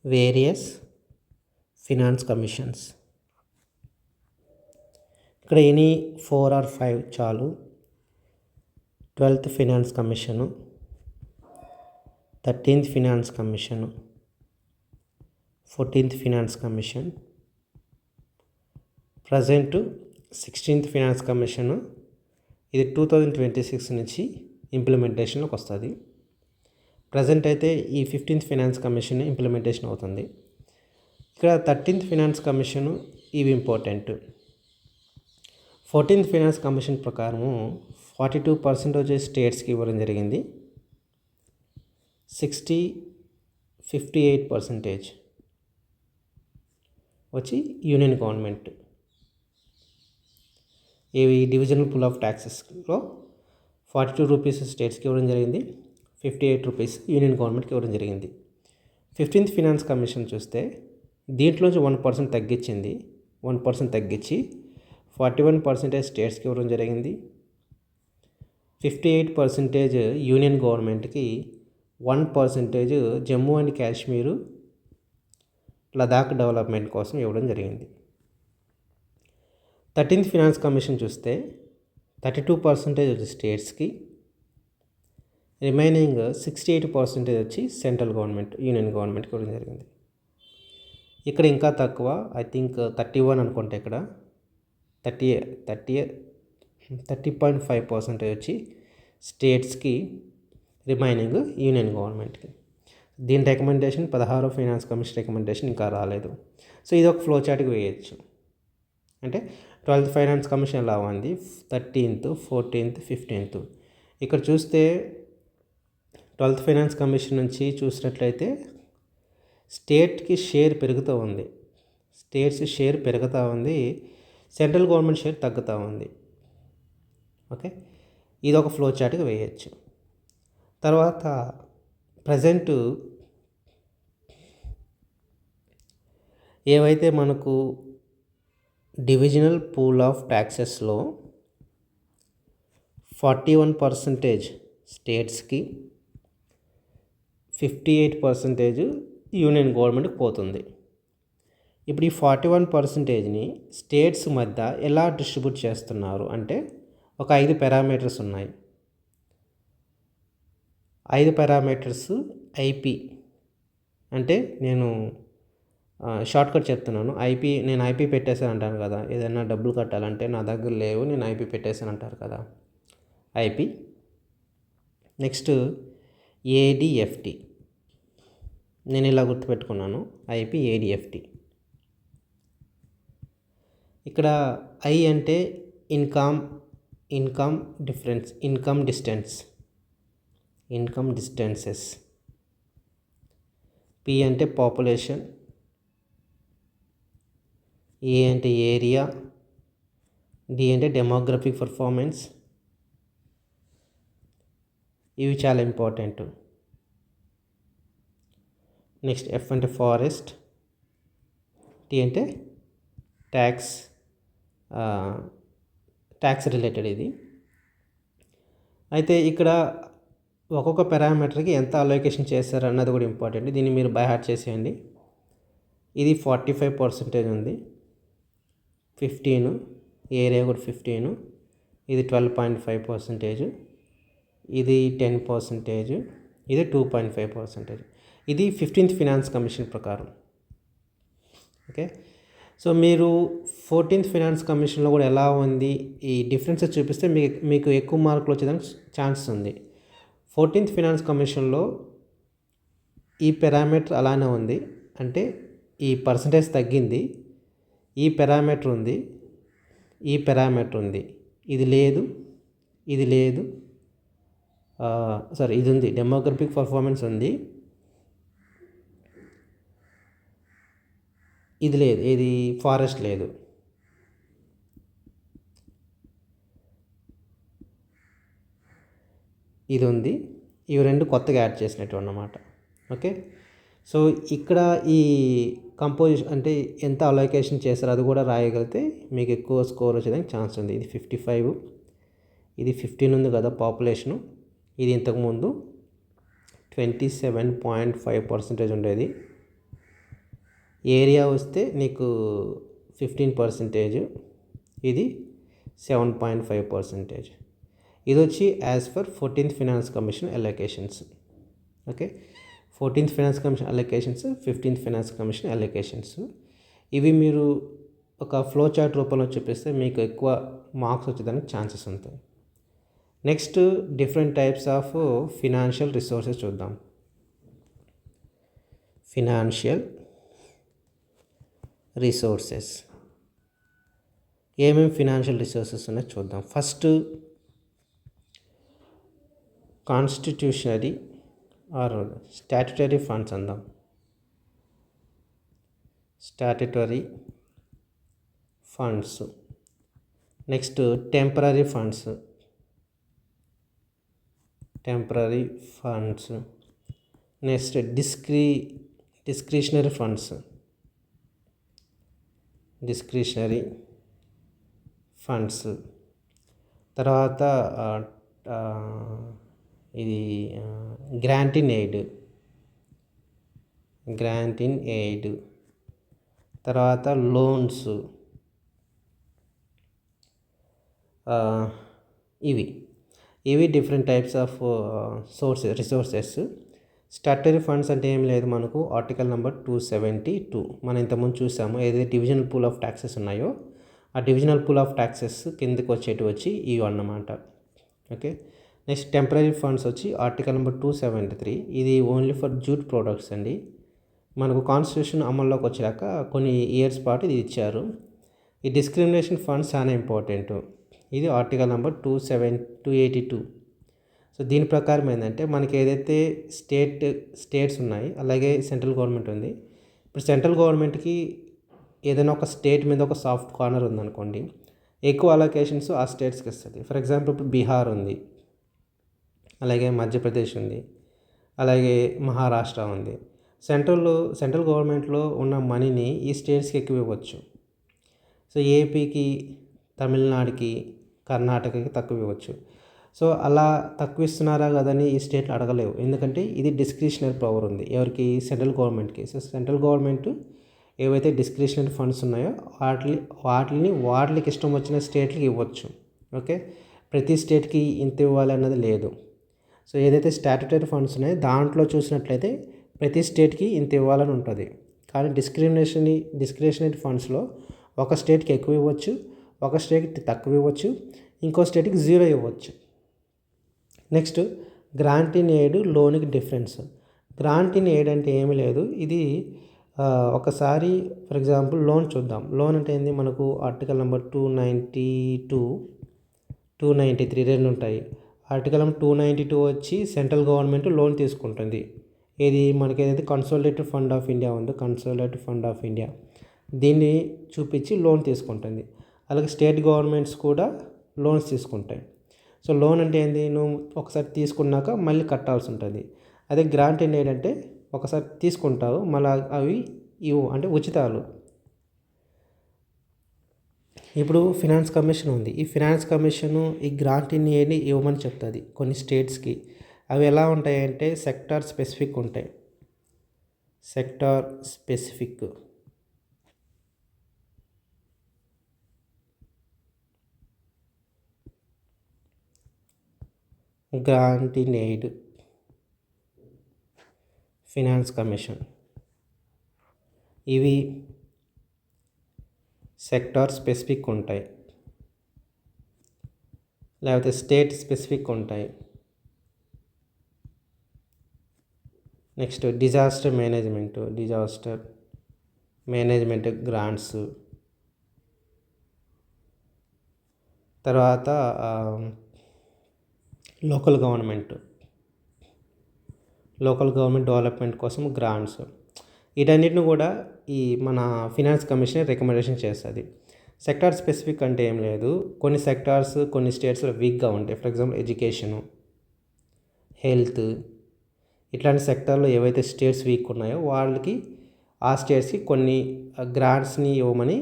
Various finance commissions. ఇక్కడ any 4 or 5 చాలు. 12th finance commission, 13th finance commission, 14th finance commission, present 16th finance commission. ఇది 2026 నుంచి ఇంప్లిమెంటేషన్లోకి వస్తుంది. Present అయితే ఈ 15th ఫినాన్స్ కమిషన్ ఇంప్లిమెంటేషన్ అవుతుంది. ఇక్కడ 13th ఫినాన్స్ కమిషను ఇవి ఇంపార్టెంట్. 14th ఫినాన్స్ కమిషన్ ప్రకారము 42% స్టేట్స్కి ఇవ్వడం జరిగింది. 58% వచ్చి యూనియన్ గవర్నమెంట్. ఇవి డివిజనల్ పూల్ ఆఫ్ ట్యాక్సెస్లో 42 రూపీస్ స్టేట్స్కి ఇవ్వడం జరిగింది, 58 రూపీస్ యూనియన్ గవర్నమెంట్కి ఇవ్వడం జరిగింది. 15th ఫినాన్స్ కమిషన్ చూస్తే దీంట్లోంచి 1% తగ్గించింది. 1% తగ్గించి 41% స్టేట్స్కి ఇవ్వడం జరిగింది. 58% యూనియన్ గవర్నమెంట్కి, 1% జమ్మూ అండ్ కాశ్మీరు లదాఖ్ డెవలప్మెంట్ కోసం ఇవ్వడం జరిగింది. 13th ఫినాన్స్ కమిషన్ చూస్తే 32% స్టేట్స్కి, రిమైనింగ్ 68% వచ్చి సెంట్రల్ గవర్నమెంట్ యూనియన్ గవర్నమెంట్కి ఇవ్వడం జరిగింది. ఇక్కడ ఇంకా తక్కువ, ఐ థింక్ 31 అనుకుంటే, ఇక్కడ 30.5% వచ్చి స్టేట్స్కి, రిమైనింగ్ యూనియన్ గవర్నమెంట్కి. దీని రికమెండేషన్ 16వ ఫైనాన్స్ కమిషన్ రికమెండేషన్ ఇంకా రాలేదు. సో ఇది ఒక ఫ్లో చార్ట్కి వేయచ్చు. అంటే 12th ఫైనాన్స్ కమిషన్ ఎలా ఉంది, 13th, 14th, 15th. ఇక్కడ చూస్తే 12th ఫైనాన్స్ కమిషన్ నుంచి చూసినట్లయితే స్టేట్కి షేర్ పెరుగుతూ ఉంది. స్టేట్స్ షేర్ పెరుగుతూ ఉంది, సెంట్రల్ గవర్నమెంట్ షేర్ తగ్గుతూ ఉంది. ఓకే, ఇది ఒక ఫ్లో చార్ట్కి వేయచ్చు. తర్వాత ప్రజెంటు ఏవైతే మనకు డివిజనల్ పూల్ ఆఫ్ ట్యాక్సెస్లో 41% స్టేట్స్కి, 58% యూనియన్ గవర్నమెంట్కి పోతుంది. ఇప్పుడు ఈ 41%ని స్టేట్స్ మధ్య ఎలా డిస్ట్రిబ్యూట్ చేస్తున్నారు అంటే, ఒక 5 పారామీటర్స్ ఉన్నాయి. 5 పారామీటర్స్ ఐపీ అంటే, నేను షార్ట్కట్ చెప్తున్నాను. నేను ఐపీ పెట్టేసాను అంటాను కదా, ఏదైనా డబ్బులు కట్టాలంటే నా దగ్గర లేవు, నేను ఐపీ పెట్టేసాను అంటారు కదా, ఐపీ. నెక్స్ట్ ఏడిఎఫ్టి, నేను ఇలా గుర్తుపెట్టుకున్నాను, ఐపీ ఏడిఎఫ్టి. ఇక్కడ ఐ అంటే ఇన్కమ్ డిస్టెన్సెస్. పి అంటే పాపులేషన్. ఏ అంటే ఏరియా. డి అంటే డెమోగ్రఫిక్ పర్ఫార్మెన్స్. ఇవి చాలా ఇంపార్టెంట్. నెక్స్ట్ ఎఫ్ అంటే ఫారెస్ట్. టీ అంటే ట్యాక్స్ రిలేటెడ్ ఇది. అయితే ఇక్కడ ఒక్కొక్క పారామీటర్కి ఎంత అలొకేషన్ చేశారు అన్నది కూడా ఇంపార్టెంట్. దీన్ని మీరు బై హార్ట్ చేసేయండి. ఇది 45% ఉంది, 15 ఏరియా కూడా 15, ఇది 12.5%, ఇది 10%, ఇది 2.5%. ఇది 15th ఫినాన్స్ కమిషన్ ప్రకారం. ఓకే, సో మీరు 14th ఫినాన్స్ కమిషన్లో కూడా ఎలా ఉంది, ఈ డిఫరెన్సెస్ చూపిస్తే మీకు ఎక్కువ మార్కులు వచ్చేదానికి ఛాన్స్ ఉంది. 14th ఫినాన్స్ కమిషన్లో ఈ పారామీటర్ అలానే ఉంది, అంటే ఈ పర్సంటేజ్ తగ్గింది, ఈ పారామీటర్ ఉంది, ఈ పారామీటర్ ఉంది, ఇది లేదు, ఇది లేదు, ఇది ఉంది, డెమోగ్రఫిక్ పర్ఫార్మెన్స్ ఉంది, ఇది లేదు, ఇది ఫారెస్ట్ లేదు. ఇది ఉంది, ఇవి రెండు కొత్తగా యాడ్ చేసినట్టు అన్నమాట. ఓకే, సో ఇక్కడ ఈ కంపోజిషన్ అంటే ఎంత అలొకేషన్ చేస్తారో అది కూడా రాయగలిగితే మీకు ఎక్కువ స్కోర్ వచ్చేదానికి ఛాన్స్ ఉంది. ఇది 55, ఇది 15 ఉంది కదా పాపులేషను, ఇది ఇంతకుముందు 27.5% ఉండేది, ఏరియా వస్తే నీకు 15%, ఇది 7.5%. ఇది వచ్చి as for 14th finance commission allocations. Okay, 14th finance commission allocations, 15th finance commission allocations. ఇవి మీరు ఒక ఫ్లో చార్ట్ రూపంలో చూపిస్తే మీకు ఎక్కువ మార్క్స్ వచ్చేదానికి ఛాన్సెస్ ఉంటాయి. Next different types of financial resources చూద్దాం. ఫినాన్షియల్ రిసోర్సెస్ ఏమేమి ఫినాన్షియల్ రిసోర్సెస్ ఉన్నాయో చూద్దాం. First constitutionary or statutory funds అందాం. Statutory funds. Next temporary funds. Next discretionary funds. తర్వాత ఇది గ్రాంట్ ఇన్ ఎయిడ్. తర్వాత లోన్స్. ఇవి different types of resources. Statutory funds అంటే ఏం లేదు, మనకు ఆర్టికల్ నెంబర్ 272 మనం ఇంతకుముందు చూసాము. ఏదైతే డివిజనల్ పూల్ ఆఫ్ ట్యాక్సెస్ ఉన్నాయో ఆ డివిజనల్ పూల్ ఆఫ్ ట్యాక్సెస్ కిందకి వచ్చి ఇవి అన్నమాట. ఓకే, నెక్స్ట్ టెంపరరీ ఫండ్స్ వచ్చి ఆర్టికల్ నెంబర్ 273. ఇది ఓన్లీ ఫర్ జూట్ ప్రోడక్ట్స్ అండి. మనకు కాన్స్టిట్యూషన్ అమల్లోకి వచ్చాక కొన్ని ఇయర్స్ పాటు ఇది ఇచ్చారు. ఈ డిస్క్రిమినేషన్ ఫండ్స్ చాలా ఇంపార్టెంట్. ఇది ఆర్టికల్ నెంబర్ 282. సో దీని ప్రకారం ఏంటంటే మనకి ఏదైతే స్టేట్స్ ఉన్నాయి అలాగే సెంట్రల్ గవర్నమెంట్ ఉంది. ఇప్పుడు సెంట్రల్ గవర్నమెంట్కి ఏదైనా ఒక స్టేట్ మీద ఒక సాఫ్ట్ కార్నర్ ఉందనుకోండి, ఎక్కువ అలొకేషన్స్ ఆ స్టేట్స్కి ఇస్తుంది. ఫర్ ఎగ్జాంపుల్ ఇప్పుడు బీహార్ ఉంది, అలాగే మధ్యప్రదేశ్ ఉంది, అలాగే మహారాష్ట్ర ఉంది. సెంట్రల్ గవర్నమెంట్లో ఉన్న మనీని ఈ స్టేట్స్కి ఎక్కువ ఇవ్వచ్చు. సో ఏపీకి, తమిళనాడుకి, కర్ణాటకకి తక్కువ ఇవ్వచ్చు. సో అలా తక్కువ ఇస్తున్నారా కదని ఈ స్టేట్లు అడగలేవు, ఎందుకంటే ఇది డిస్క్రిషనరీ పవర్ ఉంది ఎవరికి, సెంట్రల్ గవర్నమెంట్కి. సో సెంట్రల్ గవర్నమెంట్ ఏవైతే డిస్క్రిషనరీ ఫండ్స్ ఉన్నాయో వాటికి ఇష్టం వచ్చిన స్టేట్లకి ఇవ్వచ్చు. ఓకే, ప్రతి స్టేట్కి ఇంత ఇవ్వాలి అన్నది లేదు. సో ఏదైతే స్టాట్యుటరీ ఫండ్స్ ఉన్నాయో దాంట్లో చూసినట్లయితే ప్రతి స్టేట్కి ఇంత ఇవ్వాలని ఉంటుంది. కానీ డిస్క్రిషనరీ ఫండ్స్లో ఒక స్టేట్కి ఎక్కువ ఇవ్వచ్చు, ఒక స్టేట్కి తక్కువ ఇవ్వచ్చు, ఇంకో స్టేట్కి 0 ఇవ్వచ్చు. నెక్స్ట్ గ్రాంట్ ఇన్ ఎయిడ్, లోన్కి డిఫరెన్స్. గ్రాంట్ ఇన్ ఎయిడ్ అంటే ఏమీ లేదు, ఇది ఒకసారి ఫర్ ఎగ్జాంపుల్ లోన్ చూద్దాం. లోన్ అంటే ఏంది, మనకు ఆర్టికల్ నెంబర్ 292, 293 రెండు ఉంటాయి. ఆర్టికల్ నెంబర్ 292 వచ్చి సెంట్రల్ గవర్నమెంట్ లోన్ తీసుకుంటుంది. ఇది మనకి ఏదైతే కన్సాలిడేటెడ్ ఫండ్ ఆఫ్ ఇండియా దీన్ని చూపించి లోన్ తీసుకుంటుంది. అలాగే స్టేట్ గవర్నమెంట్స్ కూడా లోన్స్ తీసుకుంటాయి. సో లోన్ అంటే ఏంది, నువ్వు ఒకసారి తీసుకున్నాక మళ్ళీ కట్టాల్సి ఉంటుంది. అదే గ్రాంట్ ఇన్ ఎయిడ్ అంటే ఒకసారి తీసుకుంటావు మళ్ళీ అవి ఇవ్వు, అంటే ఉచితాలు. ఇప్పుడు ఫినాన్స్ కమిషన్ ఉంది. ఈ ఫినాన్స్ కమిషను ఈ గ్రాంట్ ఇన్ ఎయిడ్ని ఇవ్వమని చెప్తుంది కొన్ని స్టేట్స్కి. అవి ఎలా ఉంటాయంటే సెక్టార్ స్పెసిఫిక్ ఉంటాయి. Grant in aid, finance commission ఇవి సెక్టార్ స్పెసిఫిక్ ఉంటాయి, లేకపోతే స్టేట్ స్పెసిఫిక్ ఉంటాయి. Next disaster management grants. తర్వాత లోకల్ గవర్నమెంట్ డెవలప్మెంట్ కోసం గ్రాంట్స్. వీటన్నిటిని కూడా ఈ మన ఫినాన్స్ కమిషన్ రికమెండేషన్ చేస్తుంది. సెక్టార్ స్పెసిఫిక్ అంటే ఏం లేదు, కొన్ని సెక్టార్స్ కొన్ని స్టేట్స్లో వీక్గా ఉంటాయి. ఫర్ ఎగ్జాంపుల్ ఎడ్యుకేషను, హెల్త్, ఇట్లాంటి సెక్టార్లో ఏవైతే స్టేట్స్ వీక్ ఉన్నాయో వాళ్ళకి ఆ స్టేట్స్కి కొన్ని గ్రాంట్స్ని ఇవ్వమని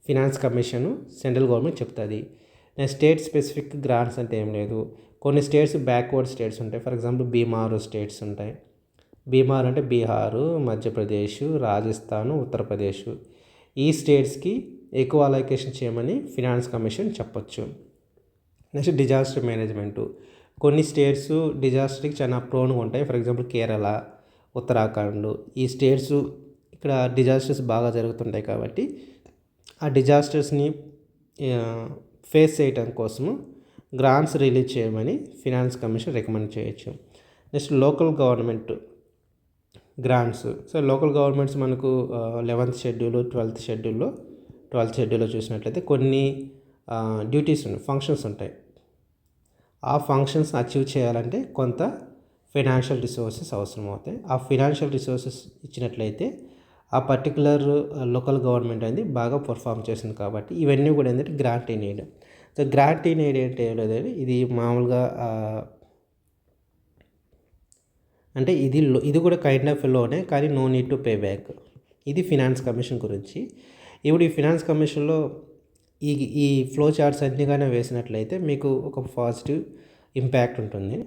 ఫినాన్స్ కమిషను సెంట్రల్ గవర్నమెంట్ చెప్తుంది. స్టేట్ స్పెసిఫిక్ గ్రాంట్స్ అంటే ఏం లేదు, కొన్ని స్టేట్స్ బ్యాక్వర్డ్ స్టేట్స్ ఉంటాయి. ఫర్ ఎగ్జాంపుల్ బీమారు స్టేట్స్ ఉంటాయి, బీమార్ అంటే బీహారు, మధ్యప్రదేశ్, రాజస్థాన్, ఉత్తరప్రదేశ్ ఈ స్టేట్స్కి ఎక్కువ అలొకేషన్ చేయమని ఫినాన్స్ కమిషన్ చెప్పొచ్చు. Next disaster management. కొన్ని స్టేట్స్ డిజాస్టర్కి చాలా ప్రోన్గా ఉంటాయి. ఫర్ ఎగ్జాంపుల్ కేరళ, ఉత్తరాఖండ్ ఈ స్టేట్స్ ఇక్కడ డిజాస్టర్స్ బాగా జరుగుతుంటాయి కాబట్టి ఆ డిజాస్టర్స్ని ఫేస్ చేయడం కోసము గ్రాంట్స్ రిలీజ్ చేయమని ఫినాన్స్ కమిషన్ రికమెండ్ చేయొచ్చు. Next local government grants. So local governments మనకు 11th షెడ్యూల్, 12th షెడ్యూల్లో చూసినట్లయితే కొన్ని డ్యూటీస్ ఫంక్షన్స్ ఉంటాయి. ఆ ఫంక్షన్స్ అచీవ్ చేయాలంటే కొంత ఫైనాన్షియల్ రిసోర్సెస్ అవసరం అవుతాయి. ఆ ఫైనాన్షియల్ రిసోర్సెస్ ఇచ్చినట్లయితే ఆ పర్టికులర్ లోకల్ గవర్నమెంట్ అనేది బాగా పర్ఫామ్ చేస్తుంది కాబట్టి ఇవన్నీ కూడా ఏంటంటే grant in aid. So grant in aid అంటే ఏం లేదండి, ఇది మామూలుగా అంటే ఇది కూడా కైండ్ ఆఫ్ లోనే, కానీ no need to pay back. ఇది ఫినాన్స్ కమిషన్ గురించి. ఇప్పుడు ఈ ఫినాన్స్ కమిషన్లో ఈ ఫ్లో చార్ట్స్ అన్నీ కానీ వేసినట్లయితే మీకు ఒక పాజిటివ్ ఇంపాక్ట్ ఉంటుంది.